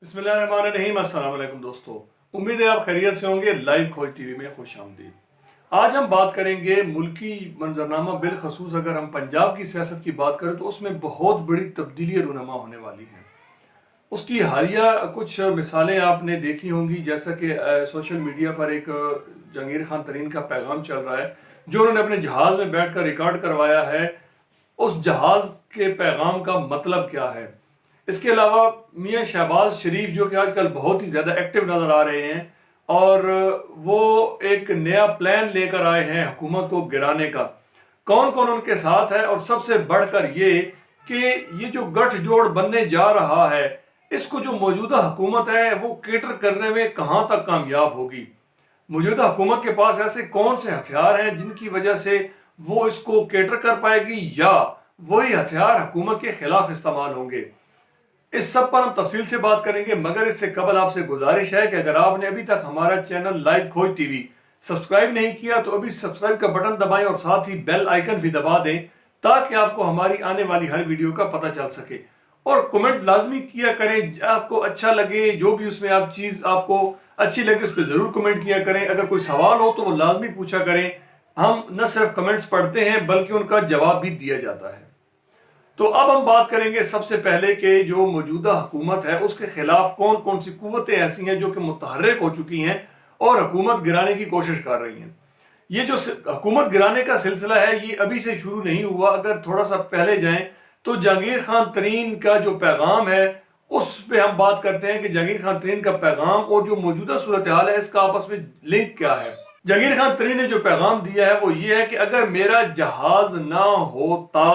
बिस्मिल्लाहिर्रहमानिर्रहीम। अस्सलाम वालेकुम दोस्तों, उम्मीद है आप खैरियत से होंगे। लाइव खोज टीवी में खुश आमदीद। आज हम बात करेंगे मुल्की मंजरनामा, बिलखसूस अगर हम पंजाब की सियासत की बात करें तो उसमें बहुत बड़ी तब्दीली रूनमा होने वाली है। उसकी हालिया कुछ मिसालें आपने देखी होंगी, जैसा कि सोशल मीडिया पर एक जहांगीर खान तरीन का पैगाम चल रहा है जो उन्होंने अपने जहाज़ में बैठकर रिकॉर्ड करवाया है। उस जहाज़ के पैगाम का मतलब क्या है? इसके अलावा मियां शहबाज शरीफ जो कि आजकल बहुत ही ज़्यादा एक्टिव नज़र आ रहे हैं और वो एक नया प्लान लेकर आए हैं हुकूमत को गिराने का। कौन कौन उनके साथ है और सबसे बढ़कर ये कि ये जो गठजोड़ बनने जा रहा है, इसको जो मौजूदा हुकूमत है वो केटर करने में कहाँ तक कामयाब होगी। मौजूदा हुकूमत के पास ऐसे कौन से हथियार हैं जिनकी वजह से वो इसको केटर कर पाएगी, या वही हथियार हुकूमत के खिलाफ इस्तेमाल होंगे। इस सब पर हम तफसील से बात करेंगे, मगर इससे कबल आपसे गुजारिश है कि अगर आपने अभी तक हमारा चैनल लाइव खोज टीवी सब्सक्राइब नहीं किया तो अभी सब्सक्राइब का बटन दबाएं और साथ ही बेल आइकन भी दबा दें ताकि आपको हमारी आने वाली हर वीडियो का पता चल सके। और कमेंट लाजमी किया करें, आपको अच्छा लगे, जो भी उसमें आप चीज़ आपको अच्छी लगे उस पर ज़रूर कमेंट किया करें। अगर कोई सवाल हो तो वो लाजमी पूछा करें। हम न सिर्फ कमेंट्स पढ़ते हैं बल्कि उनका जवाब भी दिया जाता है। तो अब हम बात करेंगे सबसे पहले कि जो मौजूदा हुकूमत है उसके खिलाफ कौन कौन सी कुव्वतें ऐसी हैं जो कि मुतहर्रिक हो चुकी हैं और हुकूमत गिराने की कोशिश कर रही हैं। ये जो हुकूमत गिराने का सिलसिला है ये अभी से शुरू नहीं हुआ। अगर थोड़ा सा पहले जाएं तो जहांगीर खान तरीन का जो पैगाम है उस पर हम बात करते हैं कि जहांगीर खान तरीन का पैगाम और जो मौजूदा सूरत हाल है इसका आपस में लिंक क्या है। जहांगीर खान तरीन ने जो पैगाम दिया है वो ये है कि अगर मेरा जहाज ना होता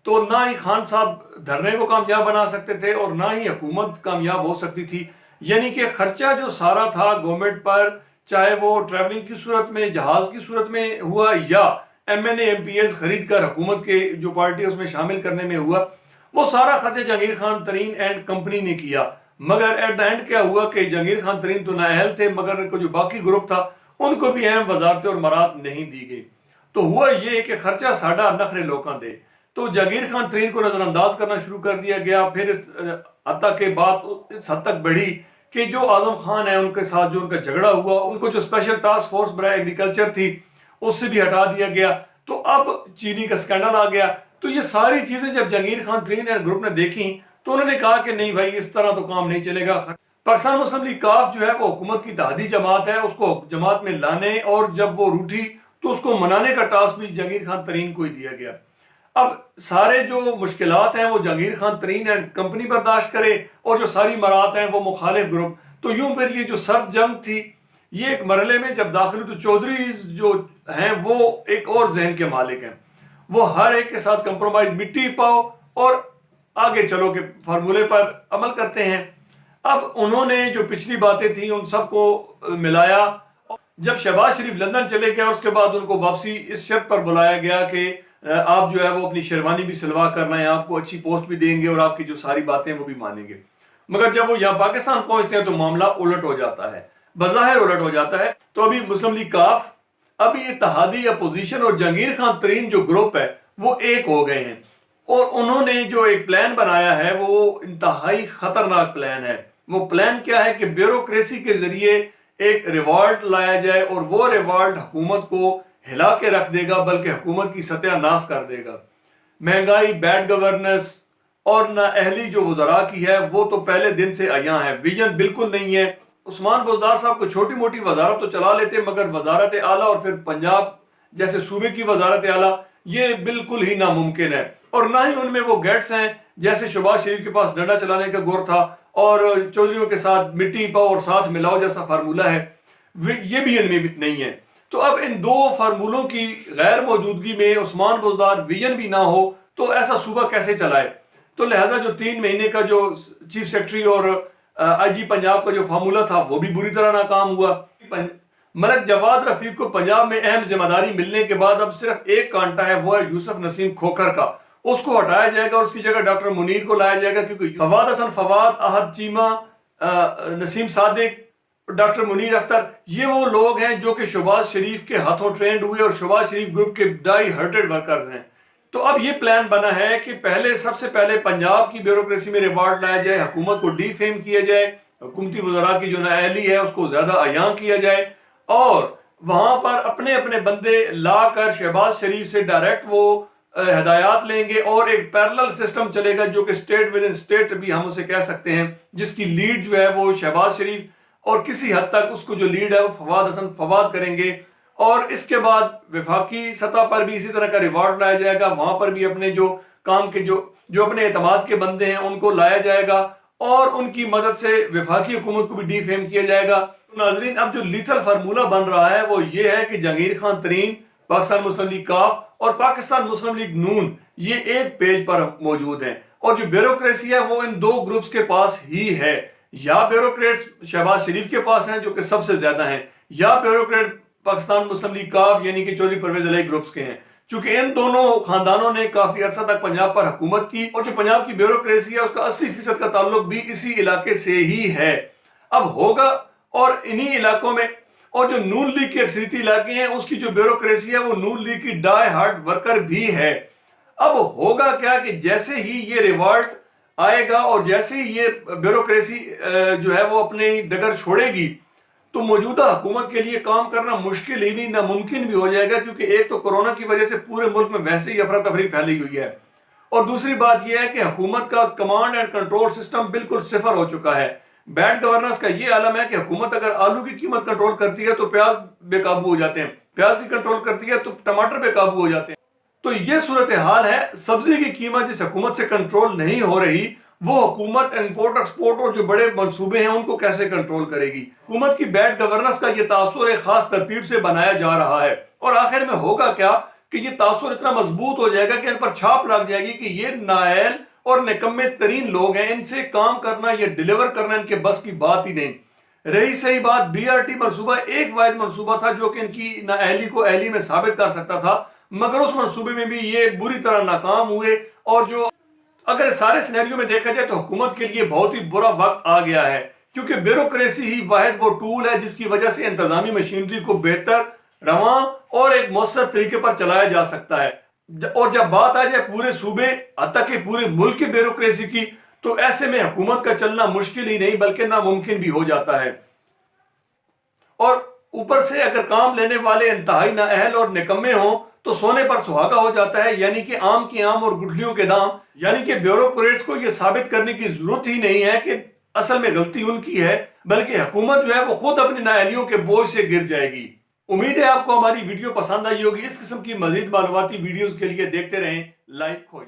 तो ना ही खान साहब धरने को कामयाब बना सकते थे और ना ही हुकूमत कामयाब हो सकती थी। यानी कि खर्चा जो सारा था गवर्नमेंट पर, चाहे वो ट्रैवलिंग की सूरत में, जहाज की सूरत में हुआ या MNA MPs खरीद कर हुकूमत के जो पार्टी उसमें शामिल करने में हुआ, वो सारा खर्चा जहांगीर खान तरीन एंड कंपनी ने किया। मगर एट द एंड क्या हुआ कि जहांगीर खान तरीन तो नाअहल थे, मगर उनको जो बाकी ग्रुप था उनको भी अहम वजारतें और मरात नहीं दी गई। तो हुआ ये कि खर्चा साढ़ा नखरे लोकां दे, तो जहांगीर खान तरीन को नजरअंदाज करना शुरू कर दिया गया। फिर इस हद के बात इस हद तक बढ़ी कि जो आजम खान है उनके साथ जो उनका झगड़ा हुआ, उनको जो स्पेशल टास्क फोर्स बराए एग्रीकल्चर थी उससे भी हटा दिया गया। तो अब चीनी का स्कैंडल आ गया। तो ये सारी चीजें जब जहांगीर खान तरीन एंड ग्रुप ने देखी तो उन्होंने कहा कि नहीं भाई, इस तरह तो काम नहीं चलेगा। पाकिस्तान मुस्लिम लीग काफ जो है वो हुकूमत की इत्तेहादी जमात है, उसको जमात में लाने और जब वो रूठी तो उसको मनाने का टास्क भी जहांगीर खान तरीन को ही दिया गया। अब सारे जो मुश्किलात हैं वो जहांगीर खान तरीन एंड कंपनी बर्दाश्त करे और जो सारी मरात हैं वो मुखालिफ ग्रुप। तो यूं फिर ये जो सर्द जंग थी ये एक मरहले में जब दाखिल हुई तो चौधरी जो हैं वो एक और जहन के मालिक हैं। वो हर एक के साथ कंप्रोमाइज, मिट्टी पाओ और आगे चलो के फार्मूले पर अमल करते हैं। अब उन्होंने जो पिछली बातें थी उन सबको मिलाया। जब शहबाज शरीफ लंदन चले गए उसके बाद उनको वापसी इस शर्त पर बुलाया गया कि आप जो है वो अपनी शेरवानी भी सिलवा कर लाएं, आपको अच्छी पोस्ट भी देंगे और आपकी जो सारी बातें वो भी मानेंगे। मगर जब वो यहाँ पाकिस्तान पहुंचते हैं तो मामला उलट हो जाता है, बज़ाहिर उलट हो जाता है। तो अभी मुस्लिम लीग काफ, अभी इत्तेहादी अपोजिशन और जहांगीर खान तरीन जो ग्रुप है वो एक हो गए हैं और उन्होंने जो एक प्लान बनाया है वो इंतहाई खतरनाक प्लान है। वो प्लान क्या है कि ब्यूरोक्रेसी के जरिए एक रिवॉर्ड लाया जाए और वो रिवॉर्ड हुकूमत को हिला के रख देगा, बल्कि हुकूमत की सत्यानाश कर देगा। महंगाई, बैड गवर्नेंस और नाअहली जो वज़रा की है वो तो पहले दिन से आया है। विजन बिल्कुल नहीं है। उस्मान बुज़दार साहब को छोटी मोटी वजारत तो चला लेते, मगर वजारत आला और फिर पंजाब जैसे सूबे की वजारत आला ये बिल्कुल ही नामुमकिन है। और ना ही उनमें वो गैट्स हैं जैसे शहबाज शरीफ के पास डंडा चलाने का गौर था और चौधरियों के साथ मिट्टी पाओ और साथ मिलाओ जैसा फार्मूला है, ये भी इनमें नहीं है। तो अब इन दो फार्मूलों की गैर मौजूदगी में उस्मान बुज़दार विजन भी ना हो तो ऐसा सूबा कैसे चलाए। तो लिहाजा जो 3 महीने का जो चीफ सेक्रेटरी और IG पंजाब का जो फार्मूला था वो भी बुरी तरह नाकाम हुआ। मलक जवाद रफीक को पंजाब में अहम जिम्मेदारी मिलने के बाद अब सिर्फ एक कांटा है, वो है यूसुफ नसीम खोखर का। उसको हटाया जाएगा और उसकी जगह डॉक्टर मुनीर को लाया जाएगा, क्योंकि फवाद हसन फवाद, अहद चीमा, नसीम सादिक, डॉक्टर मुनीर अख्तर, ये वो लोग हैं जो कि शहबाज शरीफ के हाथों ट्रेंड हुए और शहबाज शरीफ ग्रुप के डाई हार्टेड वर्कर्स हैं। تو اب یہ پلان بنا ہے کہ سب سے پہلے پنجاب کی بیوروکریسی میں ریوارڈ لایا جائے، حکومت کو ڈی فیم کیا جائے، حکومتی وزراء کی جو نااہلی ہے اس کو زیادہ عیاں کیا جائے، اور وہاں پر اپنے اپنے بندے لا کر شہباز شریف سے ڈائریکٹ وہ ہدایات لیں گے، اور ایک پیرلل سسٹم چلے گا جو کہ اسٹیٹ ود ان اسٹیٹ بھی ہم اسے کہہ سکتے ہیں، جس کی لیڈ جو ہے وہ شہباز شریف اور کسی حد تک اس کو جو لیڈ ہے وہ فواد حسن فواد کریں گے، اور اس کے بعد وفاقی سطح پر بھی اسی طرح کا ریوارڈ لایا جائے گا، وہاں پر بھی اپنے جو کام کے جو اپنے اعتماد کے بندے ہیں ان کو لایا جائے گا، اور ان کی مدد سے وفاقی حکومت کو بھی ڈی فیم کیا جائے گا۔ ناظرین، اب جو لیتھل فارمولہ بن رہا ہے وہ یہ ہے کہ جہانگیر خان ترین، پاکستان مسلم لیگ کاف اور پاکستان مسلم لیگ نون یہ ایک پیج پر موجود ہیں، اور جو بیوروکریسی ہے وہ ان دو گروپس کے پاس ہی ہے، یا بیوروکریٹس شہباز شریف کے پاس ہیں جو کہ سب سے زیادہ ہیں، یا بیوروکریٹ پاکستان مسلم لیگ کاف یعنی کہ چودھری پرویز الہی گروپس کے ہیں، چونکہ ان دونوں خاندانوں نے کافی عرصہ تک پنجاب پر حکومت کی، اور جو پنجاب کی بیوروکریسی ہے اس کا 80% کا تعلق بھی اسی علاقے سے ہی ہے۔ اب ہوگا، اور انہی علاقوں میں، اور جو نون لیگ کے اکثریتی علاقے ہیں اس کی جو بیوروکریسی ہے وہ نون لیگ کی ڈائی ہارڈ ورکر بھی ہے۔ اب ہوگا کیا کہ جیسے ہی یہ ریوارڈ آئے گا اور جیسے ہی یہ بیوروکریسی جو ہے وہ اپنی ڈگر چھوڑے گی، تو موجودہ حکومت کے لیے کام کرنا مشکل ہی نہیں ناممکن بھی ہو جائے گا، کیونکہ ایک تو کورونا کی وجہ سے پورے ملک میں ویسے ہی افراتفری پھیلی ہوئی ہے، اور دوسری بات یہ ہے کہ حکومت کا کمانڈ اینڈ کنٹرول سسٹم بالکل صفر ہو چکا ہے۔ بیڈ گورننس کا یہ عالم ہے کہ حکومت اگر آلو کی قیمت کنٹرول کرتی ہے تو پیاز بے قابو ہو جاتے ہیں، پیاز کی کنٹرول کرتی ہے تو ٹماٹر بے قابو ہو جاتے ہیں۔ تو یہ صورتحال ہے۔ سبزی کی قیمت جس حکومت سے کنٹرول نہیں ہو رہی، وہ حکومت امپورٹ ایکسپورٹ اور جو بڑے منصوبے ہیں ان کو کیسے کنٹرول کرے گی؟ حکومت کی بیڈ گورننس کا یہ تاثر ایک خاص ترتیب سے بنایا جا رہا ہے، اور آخر میں ہوگا کیا کہ یہ تاثر اتنا مضبوط ہو جائے گا کہ ان پر چھاپ لگ جائے گی کہ یہ نااہل اور نکمے ترین لوگ ہیں، ان سے کام کرنا یا ڈیلیور کرنا ان کے بس کی بات ہی نہیں۔ رہی صحیح بات، بی آر ٹی منصوبہ ایک واحد منصوبہ تھا جو کہ ان کی نااہلی کو اہلی میں ثابت کر سکتا تھا، مگر اس منصوبے میں بھی یہ بری طرح ناکام ہوئے، اور جو اگر سارے سینیریو میں دیکھا جائے تو حکومت کے لیے بہت ہی برا وقت آ گیا ہے، کیونکہ بیوروکریسی ہی واحد وہ ٹول ہے جس کی وجہ سے انتظامی مشینری کو بہتر، رواں اور ایک مؤثر طریقے پر چلایا جا سکتا ہے۔ اور جب بات آ جائے پورے صوبے حتیٰ کہ پورے ملک کی بیوروکریسی کی، تو ایسے میں حکومت کا چلنا مشکل ہی نہیں بلکہ ناممکن بھی ہو جاتا ہے، اور اوپر سے اگر کام لینے والے انتہائی نااہل اور نکمے ہوں تو سونے پر سہاگا ہو جاتا ہے، یعنی کہ آم کی آم اور گٹھلیوں کے دام، یعنی کہ بیوروکریٹس کو یہ ثابت کرنے کی ضرورت ہی نہیں ہے کہ اصل میں غلطی ان کی ہے، بلکہ حکومت جو ہے وہ خود اپنی نااہلیوں کے بوجھ سے گر جائے گی۔ امید ہے آپ کو ہماری ویڈیو پسند آئی ہوگی۔ اس قسم کی مزید معلوماتی ویڈیوز کے لیے دیکھتے رہیں لائف کھوج۔